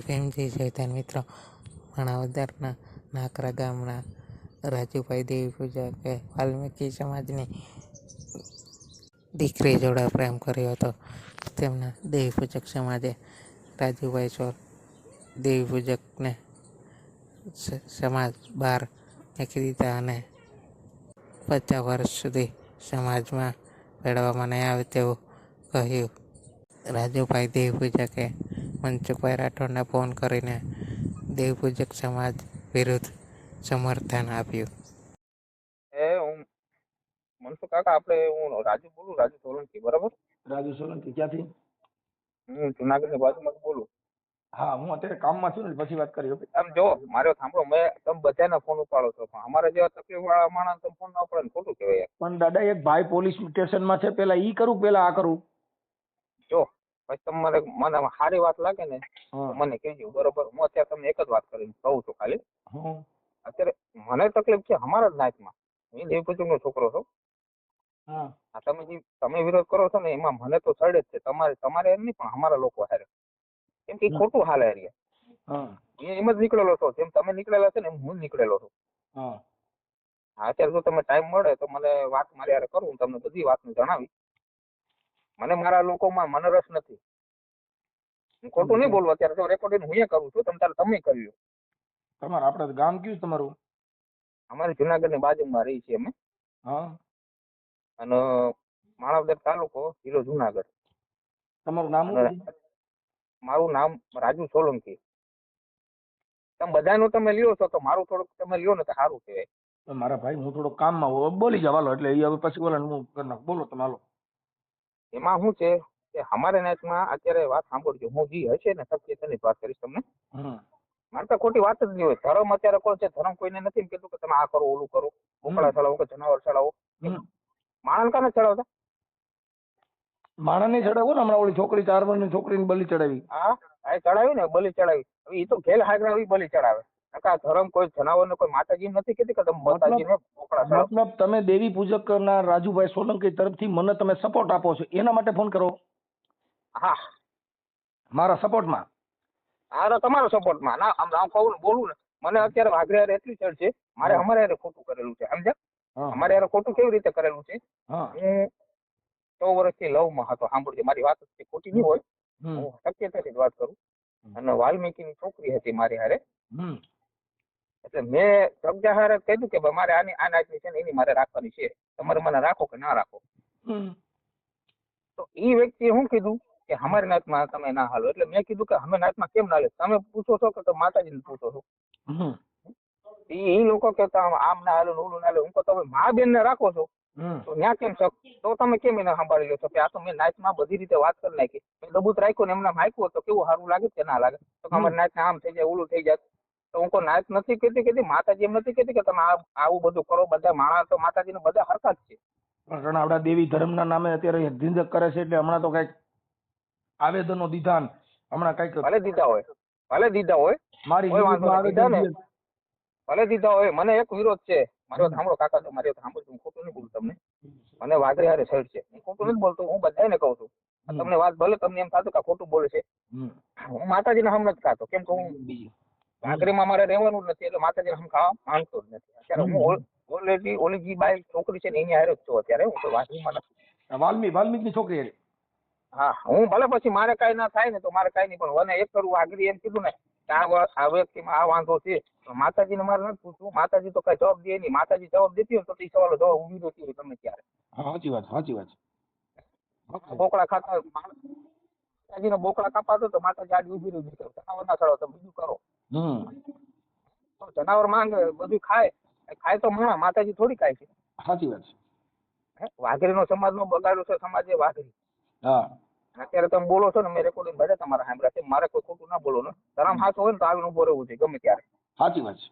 પ્રેમજી ચૈતન મિત્રો માણાવદરના નાકરા ગામના રાજુભાઈ દેવી પૂજા કે વાલ્મીકી સમાજની દીકરી જોડે પ્રેમ કર્યો હતો. તેમના દેવી પૂજક સમાજે રાજુભાઈ ચોર દેવી પૂજકને સમાજ બહાર મૂકી દીધા અને 50 વર્ષ સુધી સમાજમાં મેળવવામાં નહીં આવે તેવું કહ્યું. રાજુભાઈ દેવી પૂજકે મનસુખભાઈ રાઠોડને ફોન કરીને દેવી પૂજક સમાજ વિરુદ્ધ સમર્થન આપ્યું. હું મનસુખ કાકા હું રાજુ બોલું, રાજુ સોલંકી. બરાબર? રાજુ સોલંકી ક્યાંથી? હું જુનાગઢની બાજુમાં બોલું. હા, હું અત્યારે કામમાં છું ને પછી વાત કરી. આમ જો મારો સાંભળો, તમે બધાના ફોન ઉપાડો છો પણ અમારા જેવા તકલીફ વાળા માણસ તમે ફોન ના ઉપાડે ખોટું કહેવાય. પણ દાદા એક ભાઈ પોલીસ સ્ટેશનમાં છે, પેલા ઈ કરું પેલા આ કરું? જો પછી તમારે મને સારી વાત લાગે ને મને કહેજો. બરોબર? હું અત્યારે તમને એક જ વાત કરીને કહું છું ખાલી. અત્યારે મને તકલીફ છે અમારા જ નાતમાં. હું દેવી પૂજક નો છોકરો છું. તમે વિરોધ કરો છો ને એમાં મને તો ચડે જ છે. તમારે એમ નહીં પણ અમારા લોકો હારે, કેમ કે ખોટું હાલે એરિયા. એમ જ નીકળેલો છો જેમ તમે નીકળેલા છે ને એમ હું નીકળેલો છું. અત્યારે જો તમે ટાઈમ મળે તો મને વાત મારી હારે કરું, તમને બધી વાત જણાવી. મને મારા લોકોમાં મને રસ નથી. હું ખોટું નહીં બોલું. અત્યારે તો રેકોર્ડિંગ હું કરું છું, તમે કર્યું. તમારું આપડે ગામ કયું તમારું? અમારી જુનાગઢની બાજુમાં રહી છીએ અમે. અને માણાવદર તાલુકો, જિલ્લો જુનાગઢ. તમારું નામ? મારું નામ રાજુ સોલંકી. તમે બધાનું તમે લ્યો છો તો મારું થોડુંક તમે લ્યો ને તો સારું કહેવાય. મારા ભાઈ હું થોડો કામમાં હોઉં, બોલી જવાલો એટલે હવે પછી બોલે હું કરી નાખ. બોલો તમે હાલો. એમાં શું છે કે અમારે નાચમાં અત્યારે વાત સાંભળજો, હું જે હશે ને સત્યની વાત કરીશ તમને. મારે તો ખોટી વાત જ નહીં હોય. ધર્મ અત્યારે કોઈ છે, ધર્મ કોઈને નથી કીધું કે તમે આ કરો ઓલું કરો, મોકળા ચડાવો કે જનાવર ચડાવો. માણસ કાને ચડાવતા? માણસ ને ચડાવો ને. હમણાં ઓલી છોકરી 4 વર્ષની છોકરીને બલી ચડાવી. હા, ચડાવી ને, બલી ચડાવી. હવે એ તો ઘેલ હાજરા બલી ચડાવે. ધર્મ કોઈ જનાવર ને કોઈ માતાજી નથી કીધી કે તમે માતાજીને મોકળા ચડાવો. મતલબ તમે દેવી પૂજક ના રાજુભાઈ સોલંકી તરફથી મને તમે સપોર્ટ આપો છો, એના માટે ફોન કરો? હા, મારા સપોર્ટમાં. હા, તમારા સપોર્ટમાં. ના આમ કહું બોલું ને, મને અત્યારે વાઘરે એટલી ચડ છે. મારે અમારે યારે ખોટું કરેલું છે, સમજ્યા? અમારે યારે ખોટું કેવી રીતે કરેલું છે? હું 100 વર્ષથી લવમાં હતો. સાંભળજો, મારી વાત ખોટી નહીં હોય, હું સત્યતાથી જ વાત કરું. અને વાલ્મીકીની છોકરી હતી મારી હારે. એટલે મેં સબ્જા હારે કીધું કે મારે આ નાચની છે ને એની મારે રાખવાની છે, તમારે મને રાખો કે ના રાખો. તો એ વ્યક્તિએ શું કીધું કે અમારી નાચમાં તમે ના હાલો. એટલે મેં કીધું કે અમે નાચમાં કેમ ના લે? તમે પૂછો છો કે માતાજીને પૂછો છો? એ લોકો કહેતા આમ ના હાલો ઓલું ના હાલો. હું કહું તમે મા બેન ને રાખો છો તો ત્યાં કેમ શક? તો તમે કેમ એને સંભાળી લો છો? કે આ તો મેં નાચમાં બધી રીતે વાત કરી નાખી, દબૂત રાખ્યું ને એમના હાંક્યું તો કેવું સારું લાગે કે ના લાગે? તો અમારી નાચ આમ થઈ જાય ઓલું થઈ જાય. તો હું કોઈ નાચ નથી કહેતી માતાજી એમ નથી કહેતી કે તમે આવું બધું કરો. બધા માણસ તો માતાજીને બધા હરખા જ છે. પણ આપડા દેવી ધર્મના નામે અત્યારે ઝીંઝક કરે છે એટલે હમણાં તો કઈક આવેદનો દીધા. હમણાં કઈક ભલે દીધા હોય મારી ભલે દીધા હોય. મને એક વિરોધ છે. મારો સાંભળો કાકા, તો મારે સાંભળો, હું ખોટું નહીં બોલું તમને. મને વાઘરે હારે સાઈડ છે, હું ખોટું નથી બોલતો. હું બધાને કહું છું. તમને વાત ભલે તમને એમ થતું કે ખોટું બોલે છે, હું માતાજીને હમ નથી ખાતો. કેમ કે હું વાઘરીમાં મારે રહેવાનું જ નથી, એટલે માતાજીને હમ ખાવા માંગતો જ નથી. અત્યારે હું ઓલરેડી ઓલી જે બાઈ છોકરી છે ને એની હારે જ છું અત્યારે. હું તો વાઘરીમાં નથી. વાલ્મીકની છોકરી. હા, હું ભલે પછી મારે કઈ ના થાય ને તો મારે કઈ નહીં, પણ મને એક કરું વાઘરી એમ કીધું ને કે આ વ્યક્તિમાં આ વાંધો છે, માતાજીને મારે નથી પૂછવું. માતાજી તો કઈ જવાબ દે નહીં. માતાજી જવાબ દેતી હોય તો એ સવાલો જવાબ ઉભી રહેતી હોય તમે ત્યારે. સાચી વાત. બોકડા ખાતા માતાજીને બોકડા કાપાતો તો માતાજી આડી ઉભી રહી. જનાવર ના ચડો, તમે બીજું કરો. જનાવર માંગે બધું ખાય તો માતાજી થોડી ખાય છે. સાચી વાત છે. વાઘરીનો સમાજ નો બગાડ્યો છે સમાજે વાઘરી. અત્યારે તમે બોલો છો ને, મેં રેકોર્ડિંગ બધા તમારા સાંભળ્યા છે. મારે કોઈ ખોટું ના બોલો ને. ધર્મ સાચો હોય ને તો આવીને ઉભો રહેવું છે ગમે ત્યારે. સાચી વાત છે.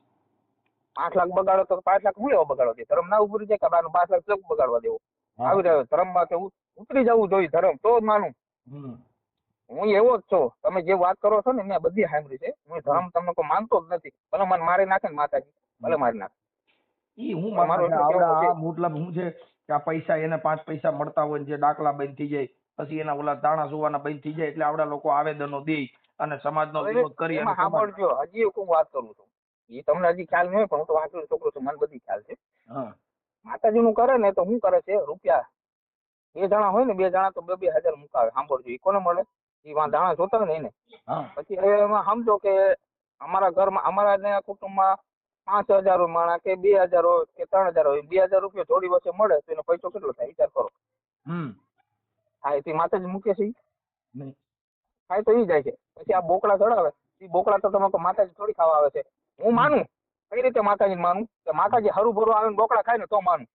5 લાખ બગાડો તો 5 લાખ હું એવો બગાડો છે? ધર્મ ના ઉભરી જાય કે 5 લાખ ચોક બગાડવા દેવો? આવી રહ્યો ધર્મમાં કે ઉતરી જવું જોઈએ ધર્મ, તો જ માનું. હું એવો જ છું. તમે જે વાત કરો છો ને મેં બધી સાંભળી છે. હું ધર્મ તમને કોઈ માનતો જ નથી. ભલે મને મારી નાખે ને માતાજી, ભલે મારી નાખે. મતલબ હું છે કે આ પૈસા એને 5 પૈસા મળતા હોય, જે દાખલા બંધ થઈ જાય, પછી એના ઓલા દાણા જોવાના બંધ થઈ જાય, એટલે આવડા લોકો આવેદનો દે. અને સમાજનો હવે વિરોધ કરી અને એમાં સમાજ સાંભળજો, હજી એક હું વાત કરું છું. એ તમને હજી ખ્યાલ નહીં હોય, પણ હું તો વાંચેલો છોકરો છું, મને બધી ખ્યાલ છે. હા માતાજી નું કરે ને તો શું કરે છે, રૂપિયા 2 જણા હોય ને, 2 જણા તો 2,000 મુકાવે. સાંભળજો, એ કોને મળે? એ દાણા જોતા હોય ને એને. હા પછી હવે એમાં સમજો કે અમારા ઘરમાં, અમારા કુટુંબમાં 5,000 માણસ કે 2,000 હોય કે 3,000 હોય, 2,000 રૂપિયા જોડી વચ્ચે મળે તો એનો પૈસો કેટલો થાય વિચાર કરો. હા, એથી માતાજી મૂકે છે ઈ? નહીં થાય તો ઈ જાય છે. પછી આ બોકડા ચડાવે, એ બોકડા તો તમે માતાજી થોડી ખાવા આવે છે. હું માનું કઈ રીતે માતાજી માનું કે માતાજી હરું ભરું આવે બોકડા ખાય ને તો માનું.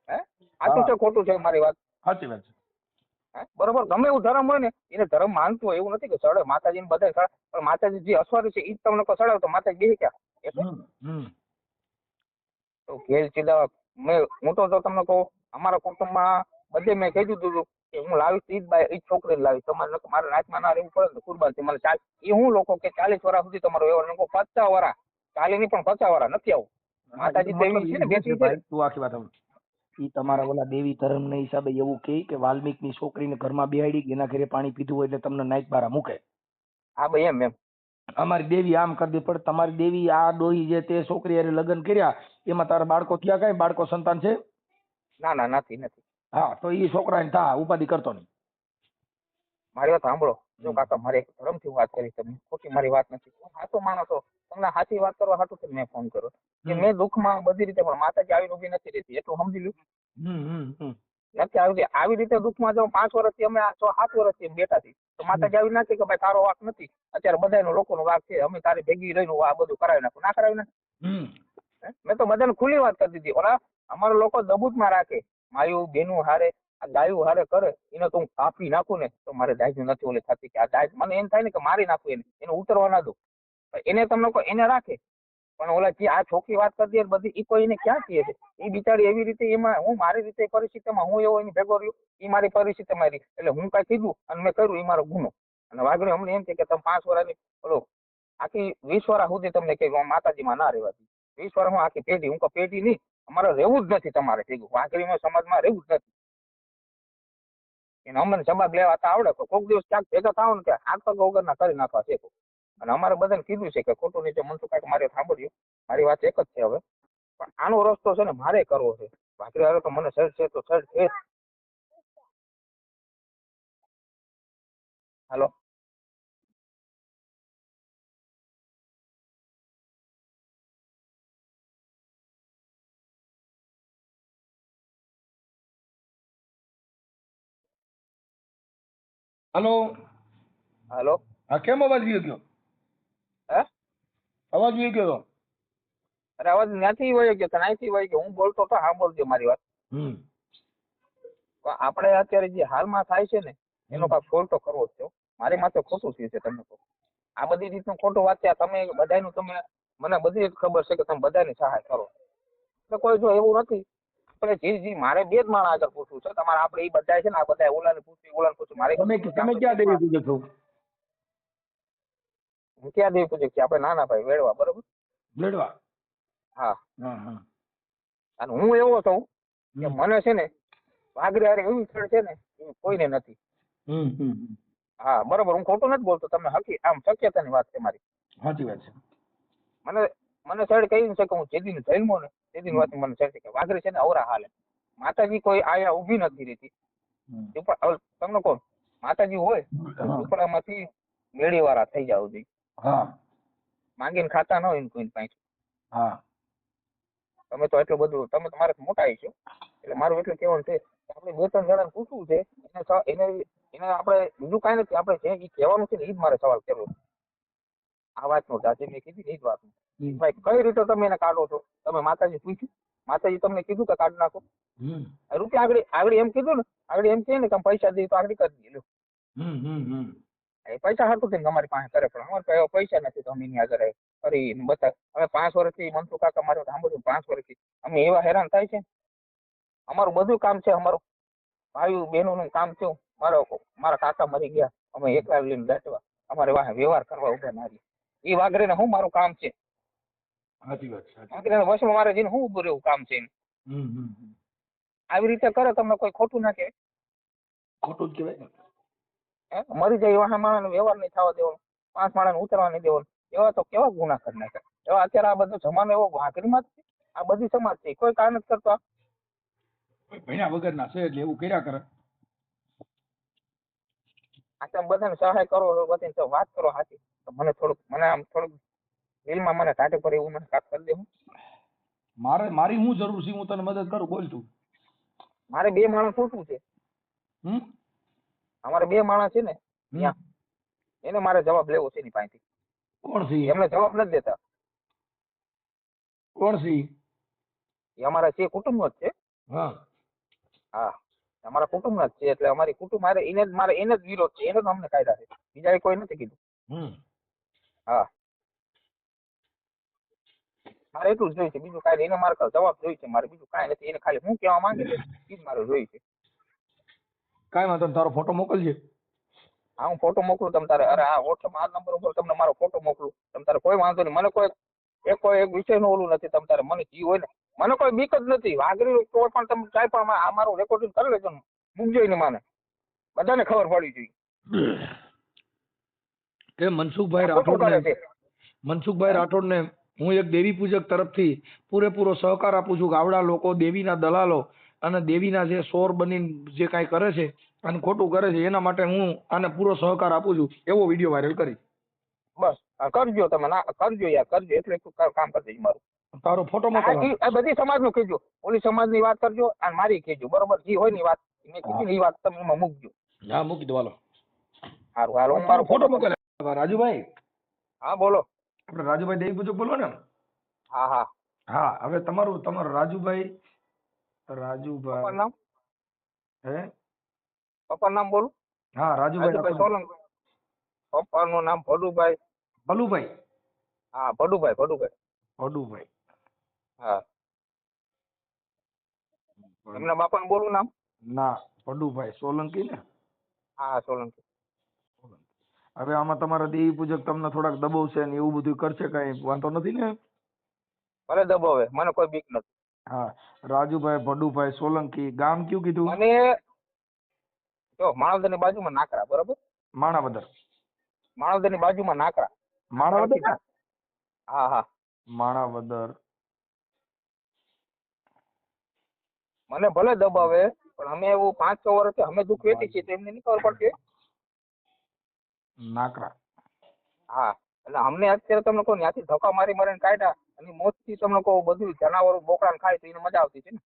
હે સાચું છે ખોટું છે મારી વાત? સાચી વાત છે. બરોબર. ગમે એવું ધર્મ હોય ને એને ધર્મ માનતું હોય, એવું નથી કે ચડે માતાજી ને બધા ચડે, પણ માતાજી જે અસવારી છે એ જ તમને ચડાવે તો માતાજી બેસી ક્યાં? એટલે તો ઘેર સીધા હું તો તમને કહું, અમારા કુટુંબમાં બધે મેં કહી દીધું હતું કે હું લાવીશ ઈ જ બાય, ઈ જ છોકરી લાવીશ. તમારે મારે રાતમાં ના રહેવું પડે ને કુરબાનથી મને ચાલ એ હું લોકો કે 40 વર્ષ સુધી તમારો વ્યવહાર, 50 વર્ષ 40 ની પણ 50 વર્ષ નથી આવું. માતાજી તો એવી છે ને, બેઠી છે. તું આખી વાત ઈ તમારા ઓલા દેવી ધર્મ ના હિસાબે એવું કે વાલ્મીક ની છોકરીને ઘરમાં બેહાડી એના ઘરે પાણી પીધું હોય એટલે તમને નાઈટ બારા મૂકે. હા ભાઈ, એમ અમારી દેવી આમ કરી દે, પણ તમારી દેવી આ ડોહી જે તે છોકરી હારે લગ્ન કર્યા એમાં તારા બાળકો થયા, કઈ બાળકો સંતાન છે? ના નથી. હા, તો ઈ છોકરાને થા ઉપાધિ કરતો નહીં. મારી વાત સાંભળો. જો કાકા, મારે એક ધર્મથી વાત કરી, તમે ખોટી મારી વાત નથી. હું સાચો માણસ છો, તમને સાચી વાત કરવા હાટું મેં ફોન કર્યો કે મેં દુઃખમાં બધી રીતે, પણ માતાજી આવીને ઉભી નથી રહેતી, એટલું સમજી લ્યું. નથી આવી આવી રીતે દુઃખમાં જો 5 વર્ષથી અમે 7 વર્ષથી બેઠા હતી તો માતાજી આવી નથી કે ભાઈ તારો વાક નથી, અત્યારે બધાનો લોકોનો વાક છે, અમે તારી ભેગી રહીને આ બધું કરાવી નાખું. ના કરાવી નાખ. મેં તો બધાને ખુલ્લી વાત કરી દીધી. ઓલા અમારા લોકો દબૂતમાં રાખે, માયું બેનું હારે આ ગાયું હારે કરે, એને તો હું કાપી નાખું ને તો મારે દાયજ નથી ઓલી થતી કે આ દાયજ મને એમ થાય ને કે મારી નાખું, એને ઉતરવા ના દઉં. એને તમને કોઈ એને રાખે, પણ ઓલા જે આ છોકરી વાત કરી દે બધી એ કોઈ એને ક્યાં કહે છે? એ બિચારી એવી રીતે, એમાં હું મારી રીતે પરિસ્થિતિમાં હું એવો એની ભેગો રહ્યો, એ મારી પરિસ્થિતિ મારી, એટલે હું કઈ કીધું અને મેં કર્યું એ મારો ગુનો. અને વાઘરે અમને એમ છે કે તમે 5 વર્ષની બોલો આખી 20 વર્ષ સુધી તમને કહ્યું માતાજીમાં ના રહેવાથી, 20 વર્ષ હું આખી પેઢી, હું કહું પેઢી નહીં, અમારે રહેવું જ નથી તમારે ભેગું, વાઘરીમાં સમાજમાં રહેવું જ નથી. એને અમને જવાબ લેવા આવડે, કોઈક દિવસ ક્યાંક ભેગા થાવ ને કે હાથ પગ વગરના કરી નાખવા છે. અને અમારે બધાને કીધું છે કે ખોટું નીચે મનસુખ કાંઈક મારે સાંભળ્યું, મારી વાત એક જ છે હવે, પણ આનો રસ્તો છે ને મારે કરવો છે. ભાખરી હારે તો મને સર્ચ છે તો સર્ચ છે. હાલો, હલો. હાલો. હા, કેમ અવાજ ગયો ગયો? હે અવાજ ગયો ગયો? અરે અવાજ ત્યાંથી વયો ગયો, ત્યાંથી વયો ગયો. હું બોલતો તો સાંભળજો મારી વાત. આપણે અત્યારે જે હાલમાં થાય છે ને એનો કાંઈક સોલ્વ તો કરવો જ છે. મારી માથે ખોટું થયું છે, તમને કહું. આ બધી રીતનું ખોટું વાત છે. તમે બધાનું, તમે મને બધી જ ખબર છે કે તમે બધાની સહાય કરો. એટલે કોઈ જો એવું નથી, આપણે જી મારે 2 જ માણસ આગળ પૂછવું છે. તમારે આપણે એ બધા છે ને, આ બધા ઓલાને પૂછવું, મારે તમે ક્યાં દેવી પૂજક છો? હું ક્યાં દેવી પૂજક છે? આપણે નાના ભાઈ વેડવા, બરોબર? વેડવા. હા. હા. અને હું એવો છું કે મને છે ને વાઘરી હારે એવી છેડ છે ને એ કોઈને નથી. હા, બરોબર. હું ખોટું નથી બોલતો, તમને આમ શક્યતાની વાત છે મારી. સાચી વાત છે. મને સાઈડ કહી છે કે હું જેદીને જન્મો ને તેદીની વાત મને સાઈડ કે વાઘરી છે ને અવરા હાલે. માતાજી કોઈ આયા ઊભી નથી રહેતી. તમને કહું, માતાજી હોય ઝૂંપડામાંથી મેળી વાળા થઈ જાવ જોઈએ. હા, માંગીને ખાતા ન હોય કોઈ પાસે. હા, તમે તો એટલું બધું, તમે તો મારે મોટા છો, એટલે મારું એટલું કહેવાનું છે કે આપણે 2-3 જણાને પૂછવું છે. એને આપણે બીજું કાંઈ નથી, આપણે જે કહેવાનું છે ને એ જ મારે સવાલ કરવો. આ વાતનો આજે મેં કીધી એ જ વાત. ભાઈ કઈ રીતે તમે એને કાઢો છો? તમે માતાજી પૂછ્યું? માતાજી તમને કીધું કે કાઢી નાખો? રૂપિયા આગળ એમ કીધું ને, આગળ એમ કહે ને કે પૈસા દઈએ તો આગળ કરી દઈએ. એ પૈસા હાટું થઈને અમારી પાસે કરે, પણ અમારે પાસે પૈસા નથી તો અમે એની આગળ કરી બતાવ. અમે 5 વર્ષથી મનસુખ કાકા મારે સાંભળ્યું, 5 વર્ષથી અમે એવા હેરાન થાય છે. અમારું બધું કામ છે, અમારું ભાઈ બહેનોનું કામ છે. મારા કાકા મરી ગયા, અમે એકલા લઈને બેઠવા, અમારે વાહ વ્યવહાર કરવા ઉભા ના રહીએ. એ વાઘરીને હું મારું કામ છે. વાઘરીને વશમાં મારે જઈને હું ઉભું રહેવું કામ છે. આવી રીતે કરે તમને કોઈ ખોટું ના કહેવાય? ખોટું જ કહેવાય. મરી જાય એવા માણસ વ્યવહાર નહીં થવા દેવાનો, 5 માણસ ઉતરવા નહીં દેવાનો, એવા તો કેવા ગુના કરી નાખ્યા. એવા અત્યારે આ બધો જમાનો એવો વાઘરીમાં જ છે, આ બધી સમાજ છે, કોઈ કામ નથી કરતો. ભણ્યા વગરના છે એટલે એવું કર્યા કરે. આ તમે બધાને સહાય કરો, બધાને વાત કરો સાચી, તો મને આમ થોડુંક દિલમાં મને કાઢે પડે એવું મને કાક કરી દેવું. મારી શું જરૂર છે, હું તને મદદ કરું, બોલ તું. મારે 2 માણસ છૂટવું છે. અમારે 2 માણસ છે ને ત્યાં, એને મારે જવાબ લેવો છે એની પાસેથી. કોણ છે એમને જવાબ નથી દેતા. કોણ છે એ અમારા છે કુટુંબ જ છે. હા હા, અમારા કુટુંબ જ છે, એટલે અમારી કુટુંબ મારે એને જ વિરોધ છે, એને જ અમને કાયદા છે, બીજા કોઈ નથી કીધું. હા, મારે એટલું જ જોઈ છે, બીજું કાંઈ એને મારે જવાબ જોઈ છે, મારે બીજું કાંઈ નથી. એને ખાલી હું કહેવા માંગે છે એ જ મારે જોઈ છે. કાંઈ વાંધો નહીં, તારો ફોટો મોકલજે. હા, હું ફોટો મોકલું તમ તારે. અરે આ વોટ્સઅપ આ નંબર ઉપર તમને મારો ફોટો મોકલું તમ તારે, કોઈ વાંધો નહીં. મને કોઈ એક વિષય નું ઓલું નથી તમ તારે. મને જી હોય ને, મને કોઈ બીક જ નથી. વાઘરી કોઈ પણ તમે કાંઈ પણ આ મારું રેકોર્ડિંગ કરી લેજો ને, મૂકજો ને, મને બધાને ખબર પડી જોઈએ કે મનસુખભાઈ રાઠોડ ને હું એક દેવી પૂજક તરફથી પૂરેપૂરો સહકાર આપું છું કે આવડા લોકો દેવીના દલાલો અને દેવીના જે સોર બની જે કાંઈ કરે છે અને ખોટું કરે છે, એના માટે હું આને પૂરો સહકાર આપું છું, એવો વિડીયો વાયરલ કરી. બસ કરજો તમે, ના કરજો યાર, કરજો. એટલે કામ કરી દેજો મારું. તારો ફોટો મોકલ. આ બધી સમાજ નું કહેજો, ઓલી સમાજ ની વાત કરજો અને મારી કહેજો, બરોબર? જે હોય ની વાત મેં કીધી ને એ વાત તમે એમાં મૂકજો. હા, મૂકી દો. હાલો, સારું, હાલો, હું મારો ફોટો મોકલ. રાજુભાઈ. હા, બોલો. આપણે રાજુભાઈ દેવી પૂજક બોલો ને? હા હા હા, હવે તમારું રાજુભાઈ નામ હે પપ્પા નામ બોલું? હા, રાજુભાઈ સોલંકી. પપ્પાનું નામ ભડુભાઈ. ભલુભાઈ? હા, ભડુભાઈ. હા, એમના બાપાનું બોલું નામ? ના, ભડુભાઈ સોલંકી ને? હા, સોલંકી. હવે આમાં તમારા દેવી પૂજક તમને થોડાક દબાવશે ને એવું બધું કરશે, કઈ વાંધો નથી ને? ભલે દબાવે, મને કોઈ બીક નથી. હા, રાજુભાઈ ભડુભાઈ સોલંકી. ગામ કયું કીધું? મને જો માણાવદર ની બાજુમાં નાકરા, બરોબર? માણાવદર. માણાવદર ની બાજુમાં નાકરા. માણાવદર? હા હા, માણાવદર. મને ભલે દબાવે પણ અમે એવું 5-6 વર્ષથી અમે દુઃખ વેઠી છીએ, તેમને નહીં ખબર પડતી. નાકરા. હા, એટલે અમને અત્યારે તમને કોઈ ત્યાંથી ધક્કા મારીને કાઢ્યા અને મોતથી તમને કહું બધું જનાવરો બોકડા ખાય તો એને મજા આવતી છે ને.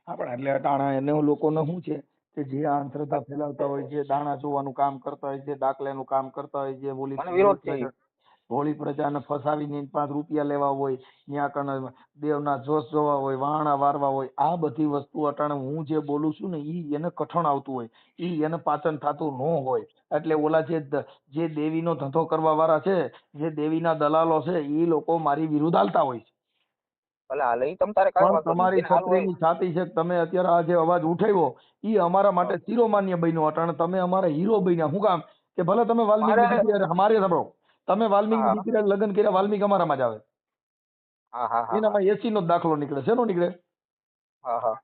આપણે એટલે અટાણા એને લોકોને શું છે કે જે અંધશ્રદ્ધા ફેલાવતા હોય, જે દાણા જોવાનું કામ કરતા હોય, જે દાખલાનું કામ કરતા હોય, જે મને વિરોધ છે. ભોળી પ્રજાને ફસાવીને 5 રૂપિયા લેવા હોય, ત્યાં કને દેવના જોશ જોવા હોય, વાહણા વારવા હોય, આ બધી વસ્તુ અટાણે હું જે બોલું છું ને ઈ એને કઠણ આવતું હોય, ઈ એને પાચન થતું ન હોય. એટલે ઓલા જે દેવીનો ધંધો કરવા વાળા છે, જે દેવીના દલાલો છે, ઈ લોકો મારી વિરુદ્ધ હાલતા હોય છે. ભલે હાલે, ઈ તમ તારે પણ તમારી છત્રીની છાતી છે, તમે અત્યારે આ જે અવાજ ઉઠાવ્યો ઈ અમારા માટે શિરોમાન્ય બન્યો. અટાણે તમે અમારા હીરો બન્યા. શું કામ કે ભલે તમે વાલ્મીકી દીકરી અમારે સાંભળો, તમે વાલ્મીકી દીકરી લગ્ન કર્યા, વાલ્મીકી અમારામાં જ આવે. એનામાં 80 નો દાખલો નીકળે. શેનો નીકળે? હા,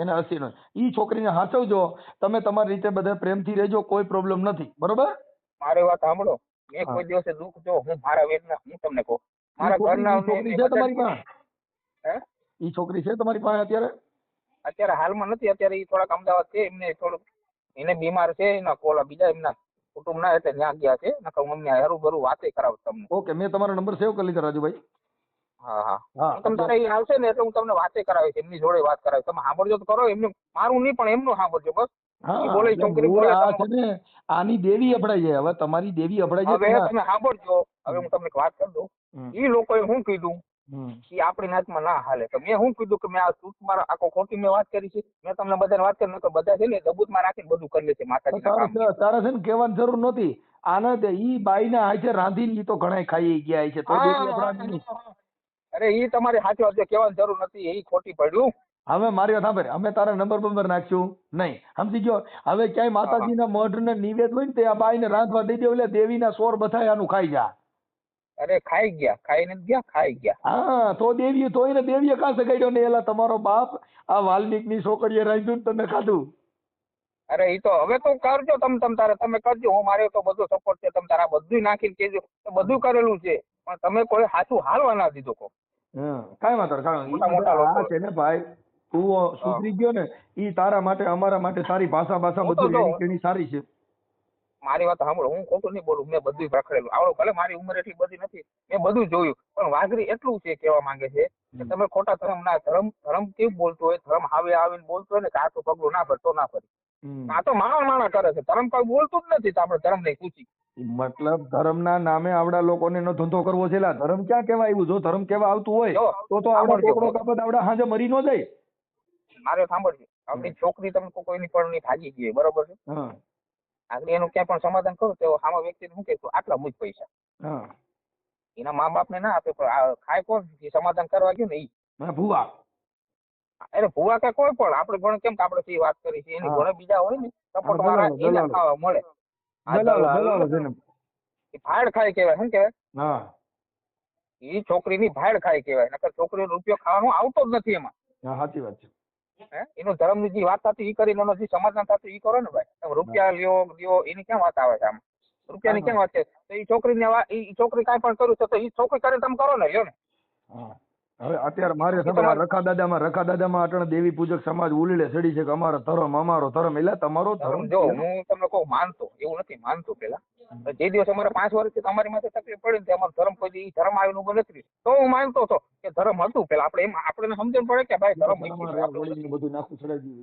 એને 80 નો. ઈ છોકરીને હાચવજો તમે, તમારી રીતે બધા પ્રેમથી રહેજો, કોઈ પ્રોબ્લેમ નથી, બરોબર? મારી વાત સાંભળો, મેં કોઈ દિવસે દુઃખ જો હું મારા વેદના હું તમને કહું, મારા ઘરના છોકરી છે તમારી પાસે? ઈ છોકરી છે તમારી પાસે અત્યારે? અત્યારે હાલમાં નથી. અત્યારે ઈ થોડાક અમદાવાદ છે, એમને થોડુંક એને બીમાર છે, એના કોલા બીજા એમના કુટુંબ ના એટલે ત્યાં ગયા છે. નકર હું અમને હરું ભરું વાતે કરાવું તમને. ઓકે, મેં તમારો નંબર સેવ કરી લીધો રાજુભાઈ. હા, તમે તારે એ આવશે ને એટલે હું તમને વાતે કરાવીશ, એમની જોડે વાત કરાવીશ. તમે સાંભળજો તો કરો, એમનું મારું નહીં પણ એમનું સાંભળજો બસ. બોલે છોકરી બોલે આની દેવી અભડાઈ જાય. હવે તમારી દેવી અભડાઈ જાય. હવે તમે સાંભળજો, હવે હું તમને વાત કરી દઉં. ઈ લોકોએ શું કીધું એ આપણી નાતમાં ના હાલે. તો મેં શું કીધું કે મેં આ સૂટ મારા આખો ખોટી મેં વાત કરી છે. મેં તમને બધાને વાત કરી, તો બધા છે ને દબૂતમાં રાખીને બધું કરી લે છે માતાજી. તારે છે ને કહેવાની જરૂર નહોતી. આને ઈ બાઈને હાથે રાંધીને ઈ તો ઘણા ખાઈ ગયા છે. અરે ઈ તમારી હાથે હાથે કહેવાની જરૂર નથી, એ ખોટી પડ્યું. હવે મારી વાત સાંભળ, અમે તારા નંબર નાખશું નહીં, સમજી ગયો? હવે ક્યાંય માતાજીના મઢ ને નિવેદ હોય ને તે આ બાઈને રાંધવા દઈ દે, એટલે દેવીના સોર બથાયાનું ખાઈ જા. અરે ખાઈ ગયા, ખાઈ નથી ગયા, ખાઈ ગયા. હા, તો દેવીએ તો એને દેવીએ કાં સગાડ્યો ને? એલા તમારો બાપ આ વાલ્મીકની છોકરીએ રાંધ્યું ને તમે ખાધું. અરે ઈ તો હવે તો કરજો તમે કરજો, હું મારે તો બધો સપોર્ટ છે, તમે તારા બધું નાખીને કેજો તો બધું કરેલું છે, પણ તમે કોઈ સાચું હાલવા ના દીધો કો. કાંઈ વાંધો નહીં, મોટા મોટા લોકો આ છે ને ભાઈ, તું સુધરી ગયો ને, ઈ તારા માટે અમારા માટે તારી ભાષા હું તો બધું જો એની કેણી સારી છે. મારી વાત સાંભળો, હું ખોટું નહીં બોલું, મેં બધું રખડેલું આવડો, ભલે મારી ઉંમર એટલી બધી નથી, મેં બધું જોયું, પણ વાઘરી એટલું છે કહેવા માંગે છે કે તમે ખોટા ધર્મ કેવું બોલતો હોય, ધર્મ હાવે આવીને બોલતો હોય ને કે આ તો પગલું ના ભરતો ના ફરી, આ તો માણા કરે છે, ધર્મ કોઈ બોલતું જ નથી, તો આપણે ધર્મ નહીં પૂછી. મતલબ ધર્મના નામે આવડા લોકોને એનો ધંધો કરવો છે. ધર્મ ક્યાં કેવા આવ્યું? જો ધર્મ કેવા આવતું હોય તો આવડા કોકડો કાપત આવડા હાજે મરી ન જાય. મારે સાંભળજો, આપણી છોકરી તમે કોઈની પરણી ભાગી ગઈ, બરોબર છે, આગળ એનું ક્યાં પણ સમાધાન કરો તો સામા વ્યક્તિને શું કે આટલા મુજ પૈસા એના મા બાપ ને ના આપે, પણ ખાય કોણ સમાધાન કરવા ગયું ને ઈ ભૂવા. અરે ભૂવા કે કોઈ પણ આપણે પણ કેમ કે આપણે વાત કરી છે એની ઘણા બીજા હોય ને સપોર્ટ વાળા એને ખાવા મળે, ભાડ ખાય કેવાય, શું કેવાય, એ છોકરીની ભાડ ખાય કેવાય, નકર છોકરીનો રૂપિયો ખાવાનો આવતો જ નથી એમાં. સાચી વાત છે. એનું ધર્મની જે વાત થતી ઈ કરીને એનો જે સમાધાન થતું ઈ કરો ને ભાઈ, રૂપિયા લ્યો એની ક્યાં વાત આવે છે, આમ રૂપિયાની ક્યાં વાત છે, તો ઈ છોકરીને ઈ છોકરી કાંઈ પણ કરું છે તો ઈ છોકરી કરીને તમે કરો ને, લ્યો ને. હવે અત્યારે મારે રખા દાદામાં અટણ દેવી પૂજક સમાજ ઉલીડે ચડી છે કે અમારો ધર્મ એટલે તમારો ધર્મ. જો હું તમને કહું, માનતો એવું નથી, માનતો પેલા જે દિવસ અમારે 5 વર્ષથી તમારી માથે તકલીફ પડી ને અમારો ધર્મ કોઈ ધર્મ આવીને ઉભો નથી તો હું માનતો હતો કે ધર્મ હતું પેલા, આપણે એમ આપણે સમજણ પડે કે ભાઈ ધર્મ બધું નાખું ચડાવી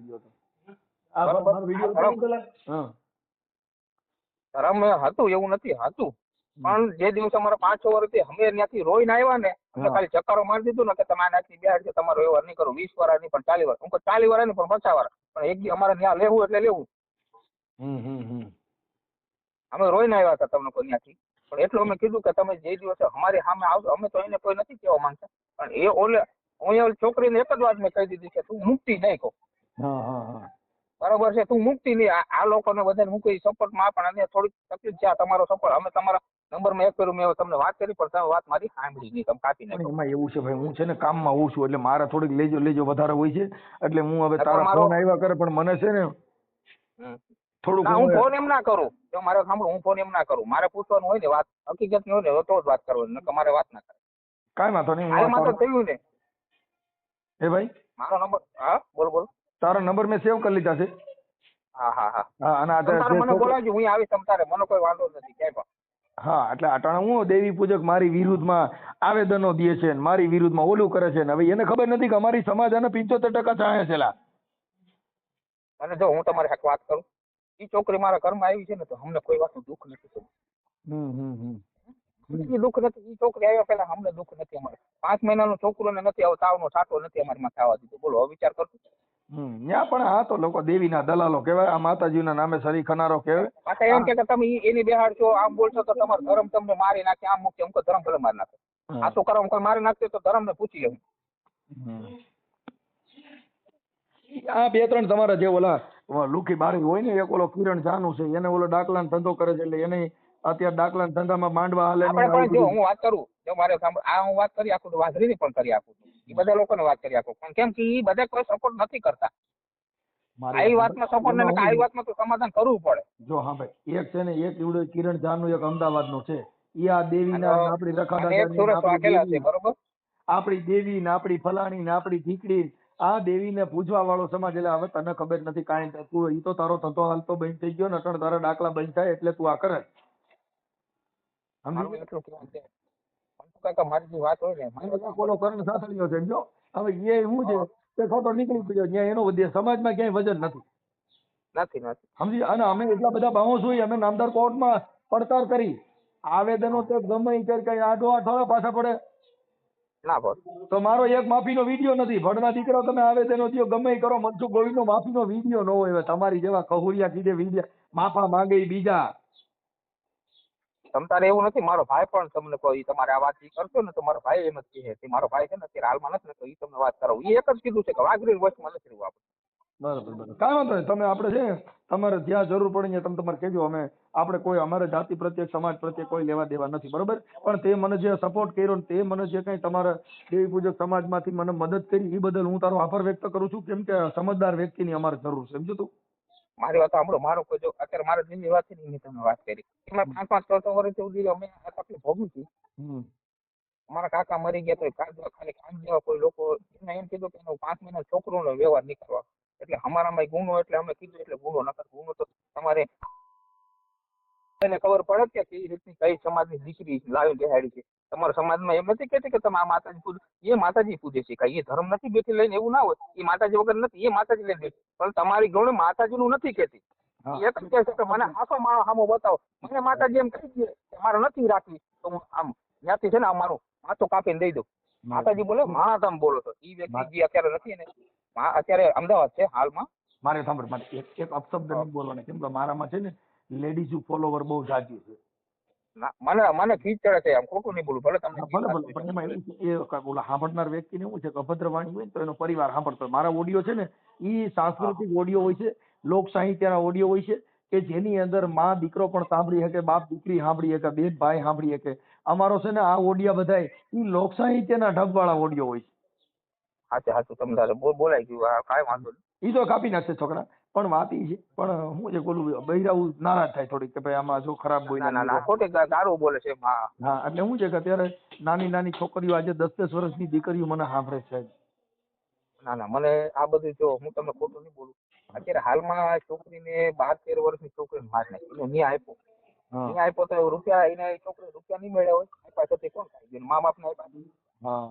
ધર્મ હતું એવું નથી હતું, પણ જે દિવસે અમારા 5-6 વર્ષથી અમે ત્યાંથી રોઈને આવ્યા ને, અમે ખાલી ચક્કરો મારી દીધું ને કે તમે આનાથી બેહાડ છે, તમારો વ્યવહાર નહીં કરો, 20 વાર નહીં પણ 40 વાર, હું 40 વાર નહીં પણ 50 વાર, પણ એક દી અમારે ત્યાં લેવું એટલે લેવું. અમે રોઈને આવ્યા હતા તમને કોઈ ત્યાંથી, પણ એટલું અમે કીધું કે તમે જે દિવસે અમારી સામે આવશો, અમે તો એને કોઈ નથી કહેવા માંગતા, પણ એ હું છોકરીને એક જ વાત મેં કહી દીધી કે તું મુક્તિ નહીં કહો, બરાબર છે, તું મુક્તિ નહીં, આ લોકોને બધાને મૂકી સપોર્ટમાં, પણ અને થોડીક તકલીફ છે, તમારો સપોર્ટ અમે તમારા નંબરમાં એક કર્યું, મેં તમને વાત કરી પણ તમે વાત મારી સાંભળી નહીં, તમે કાપી નાખો. એમાં એવું છે ભાઈ, હું છે ને કામમાં હોઉં છું એટલે મારે થોડીક લેજો વધારે હોય છે, એટલે હું હવે તારા ફોન આવ્યા કરે, પણ મને છે ને થોડુંક હું ફોન એમ ના કરું, જો મારે સાંભળો, હું ફોન એમ ના કરું, મારે પૂછવાનું હોય ને વાત હકીકત ની હોય ને તો જ વાત કરવાની, નકર મારે વાત ના કરે. કાંઈ વાંધો નહીં, આમાં તો થયું ને એ ભાઈ મારો નંબર, હા બોલો. તારો નંબર મેં સેવ કરી લીધા છે. હા અને મને બોલાવજો, હું આવીશ તમારે, મને કોઈ વાંધો નથી ક્યાંય પણ. હા, એટલે અટાણે હું દેવી પૂજક મારી વિરુદ્ધમાં આવેદનો દે છે, મારી વિરુદ્ધમાં ઓલું કરે છે, ને હવે એને ખબર નથી કે અમારી સમાજ અને 75% ચાહે છે. અને જો હું તમારી સાથે વાત કરું, એ છોકરી મારા ઘરમાં આવી છે ને તો અમને કોઈ વાતનું દુઃખ નથી થયું. દુઃખ નથી, એ છોકરી આવ્યા પેલા અમને દુઃખ નથી, અમારે 5 મહિનાનું છોકરું ને નથી આવું, તાવનો છાંટો નથી અમારી માં થવા દીધો, બોલો વિચાર કરતો. ત્યાં પણ આ તો લોકો દેવીના દલાલો કહેવાય, આ માતાજીના નામે સરી ખનારો કહેવાય. પાછા એમ કે તમે એની બેહાડ છો, આમ બોલશો તો તમારો ધર્મ તમને મારી નાખે, આમ મૂકે, અમુક ધર્મ ભલે મારી નાખે, આ તો કરમ કોઈ મારી નાખશે તો ધર્મ ને પૂછી લેવું. આ 2-3 તમારા જે ઓલા લુકી બારી હોય ને, એક ઓલો કિરણ જાનુ છે, એને ઓલો ડાકલાનો ધંધો કરે છે, એટલે એને અત્યારે ડાકલાના ધંધામાં માંડવા હાલે. આપણે જો હું વાત કરું, જો મારે આ હું વાત કરી આખું તો વાઘરીની પણ કરી આપું, એ બધા લોકોને વાત કરી આપું, પણ કેમ કે એ બધા કોઈ સપોર્ટ નથી કરતા. આવી વાતમાં સપોર્ટ ને આવી વાતમાં તો સમાધાન કરવું પડે. જો હા ભાઈ, એક છે ને એક એવડો કિરણ જાનુ, એક અમદાવાદનો છે, એ આ દેવીના આપણી રખાદાદાની બરોબર, આપણી દેવી ને આપણી ફલાણી ને આપણી ઠીકડી, આ દેવીને પૂજવા વાળો સમાજ. એટલે હવે તને ખબર નથી કાંઈ, તું ઈ તો તારો ધંધો હાલતો બંધ થઈ ગયો ને, અટણ તારા ડાકલા બંધ થાય એટલે તું આ કરે. મારી જે વાત હોય ને, ઓલો કરણ સાસળીઓ છે જો, હવે એ શું છે તે ખોટો નીકળી પડ્યો, ત્યાં એનો સમાજમાં ક્યાંય વજન નથી. સમજી, અને અમે એટલા બધા બાઉન્સ હોય, અમે નામદાર કોર્ટમાં પડતાલ કરી, આવેદનો તો ગમે કઈ આડો આઠ પાછા પડે ના પડે. તો મારો એક માફીનો વિડીયો નથી, ભણના દીકરા તમે આવેદનો દો ગમે કરો, મનસુખ ગોહિલનો માફીનો વિડીયો ન હોય. તમારી જેવા કહુરિયા કીધે વિડીયા માફા માંગે બીજા. તમતારે એવું નથી, મારો ભાઈ પણ તમને કોઈ તમારે આ વાત કરશો ને તો મારો ભાઈ એમ જ કહે છે, મારો ભાઈ છે ને અત્યારે હાલમાં નથી ને તો એ તમને વાત કરો, એ એક જ કીધું છે કે વાઘરી વચમાં નથી રહેવું આપણે. બરાબર, કાંઈ વાંધો નહીં, તમે આપણે છે તમારે જ્યાં જરૂર પડે તમે તમારે કહેજો, આપણે કોઈ અમારે જાતિ પ્રત્યે સમાજ પ્રત્યે કોઈ લેવા દેવા નથી, બરોબર, પણ તે મને જે સપોર્ટ કર્યો ને તે મને જે કંઈ તમારા દેવી પૂજક સમાજમાંથી મને મદદ કરી એ બદલ હું તારો આભાર વ્યક્ત કરું છું, કેમ કે સમજદાર વ્યક્તિની અમારે જરૂર છે, સમજો તું. મારી વાત સાંભળો, મારો કોઈ જો અત્યારે મારા દિલની વાત છે ને મેં તમને વાત કરી. એમાં 5-5 વર્ષ સુધી અમે આ તકલીફ ભોગવી હતી. અમારા કાકા મરી ગયા તો ખાલી કામ જેવા કોઈ લોકો એને એમ કીધું કે એનો 5 મહિના છોકરોનો વ્યવહાર નહીં કરવા. એટલે અમારામાં ગુનો, એટલે અમે કીધું એટલે ગુનો નકર ગુનો તો તમારે એને ખબર પડે કે કઈ રીતની કઈ સમાજની દીકરી લાવી બેહાડી છે. તમારા સમાજમાં એમ નથી કહેતી કે તમે આ માતાજી પૂજો, એ માતાજી પૂજે છે, કઈ એ ધર્મ નથી બેઠી લઈને એવું ના હોય. એ માતાજી વગર નથી, એ માતાજી લઈને બેઠી, પણ તમારી ગૌણ માતાજીનું નથી કહેતી. એ એમ કહે છે કે મને આખો માણો સામો બતાવો. મને માતાજી એમ કહી દે કે મારે નથી રાખવી તો હું આમ ત્યાંથી છે ને અમારું માથું કાપીને દઈ દઉં. માતાજી બોલે માં તમે બોલો છો. એ વ્યક્તિ જે અત્યારે નથી ને, અત્યારે અમદાવાદ છે હાલમાં. મારે સાંભળ, મારે એક અપશબ્દ નહીં બોલવાનો, કેમ કે મારામાં છે ને લેડીઝ ફોલોવર બહુ જાજી છે. મને ખીચ ચડે છે, આમ ખોટું નહીં બોલું, ભલે તમને ભલે પણ એમાં એવું છે એ ઓલા સાંભળનાર વ્યક્તિને એવું છે કે અભદ્ર વાણી હોય ને તો એનો પરિવાર સાંભળતો. મારા ઓડિયો છે ને એ સાંસ્કૃતિક ઓડિયો હોય છે, લોક સાહિત્યના ઓડિયો હોય છે કે જેની અંદર માં દીકરો પણ સાંભળી શકે, બાપ દીકરી સાંભળી શકે, બેન ભાઈ સાંભળી શકે. અમારો છે ને આ ઓડિયા બધાય એ લોક સાહિત્યના ઢબવાળા ઓડિયો હોય છે. સાચું તમને બોલાઈ ગયું, કાંઈ વાંધો નહીં. એ તો કાપી નાખશે છોકરા, પણ વાત એ છે, પણ હું જે બોલું બૈરાવું નારાજ થાય થોડીક કે ભાઈ આમાં જો ખરાબ બોલ્યા. ના ખોટી ગાળું બોલે છે. હા, એટલે શું છે કે અત્યારે નાની નાની છોકરીઓ આજે 10-10 વર્ષની દીકરીઓ મને સાંભળે છે. ના મને આ બધું જો હું તમને ખોટું નહીં બોલું. અત્યારે હાલમાં છોકરીને 12-13 વર્ષની છોકરીને માર નાખી, એનો ન્યાય આપ્યો તો રૂપિયા એને છોકરી રૂપિયા નહીં મળ્યા હોય, આપ્યા તો તે કોણ ખાઈ, મા બાપ ને આપ્યા. હા,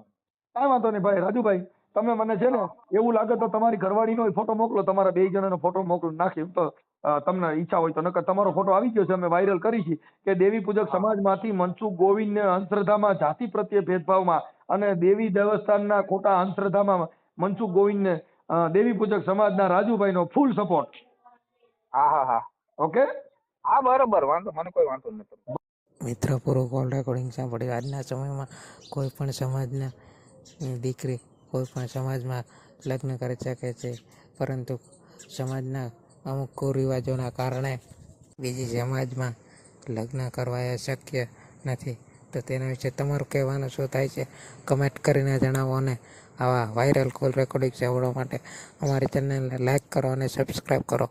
કાંઈ વાંધો નહીં ભાઈ. રાજુભાઈ, તમે મને છે ને એવું લાગે તો તમારી ઘરવાળીનો ફોટો મોકલો, તમારા 2 જણાનો ફોટો મોકલો, નાખી તો તમને ઈચ્છા હોય તો. નકર તમારો ફોટો આવી ગયો છે, અમે વાયરલ કરી છે કે દેવી પૂજક સમાજમાંથી મનસુખ ગોવિંદને અંધશ્રદ્ધામાં, જાતિ પ્રત્યે ભેદભાવમાં અને દેવી દેવસ્થાનના ખોટા અંધશ્રદ્ધામાં મનસુખ ગોવિંદને દેવી પૂજક સમાજના રાજુભાઈનો ફૂલ સપોર્ટ. હા ઓકે, હા બરોબર, વાંધો, મને કોઈ વાંધો નથી. મિત્ર, પૂરો કોલ રેકોર્ડિંગ સાંભળ્યું. આજના સમયમાં કોઈ પણ સમાજના દીકરી કોઈ પણ સમાજમાં લગ્ન કરી શકે છે, પરંતુ સમાજના અમુક કુરિવાજોના કારણે બીજી સમાજમાં લગ્ન કરવા એ શક્ય નથી. તો તેના વિશે તમારું કહેવાનું શું થાય છે કમેન્ટ કરીને જણાવો, અને આવા વાયરલ કોલ રેકોર્ડિંગ સાંભળવા માટે અમારી ચેનલને લાઈક કરો અને સબસ્ક્રાઈબ કરો.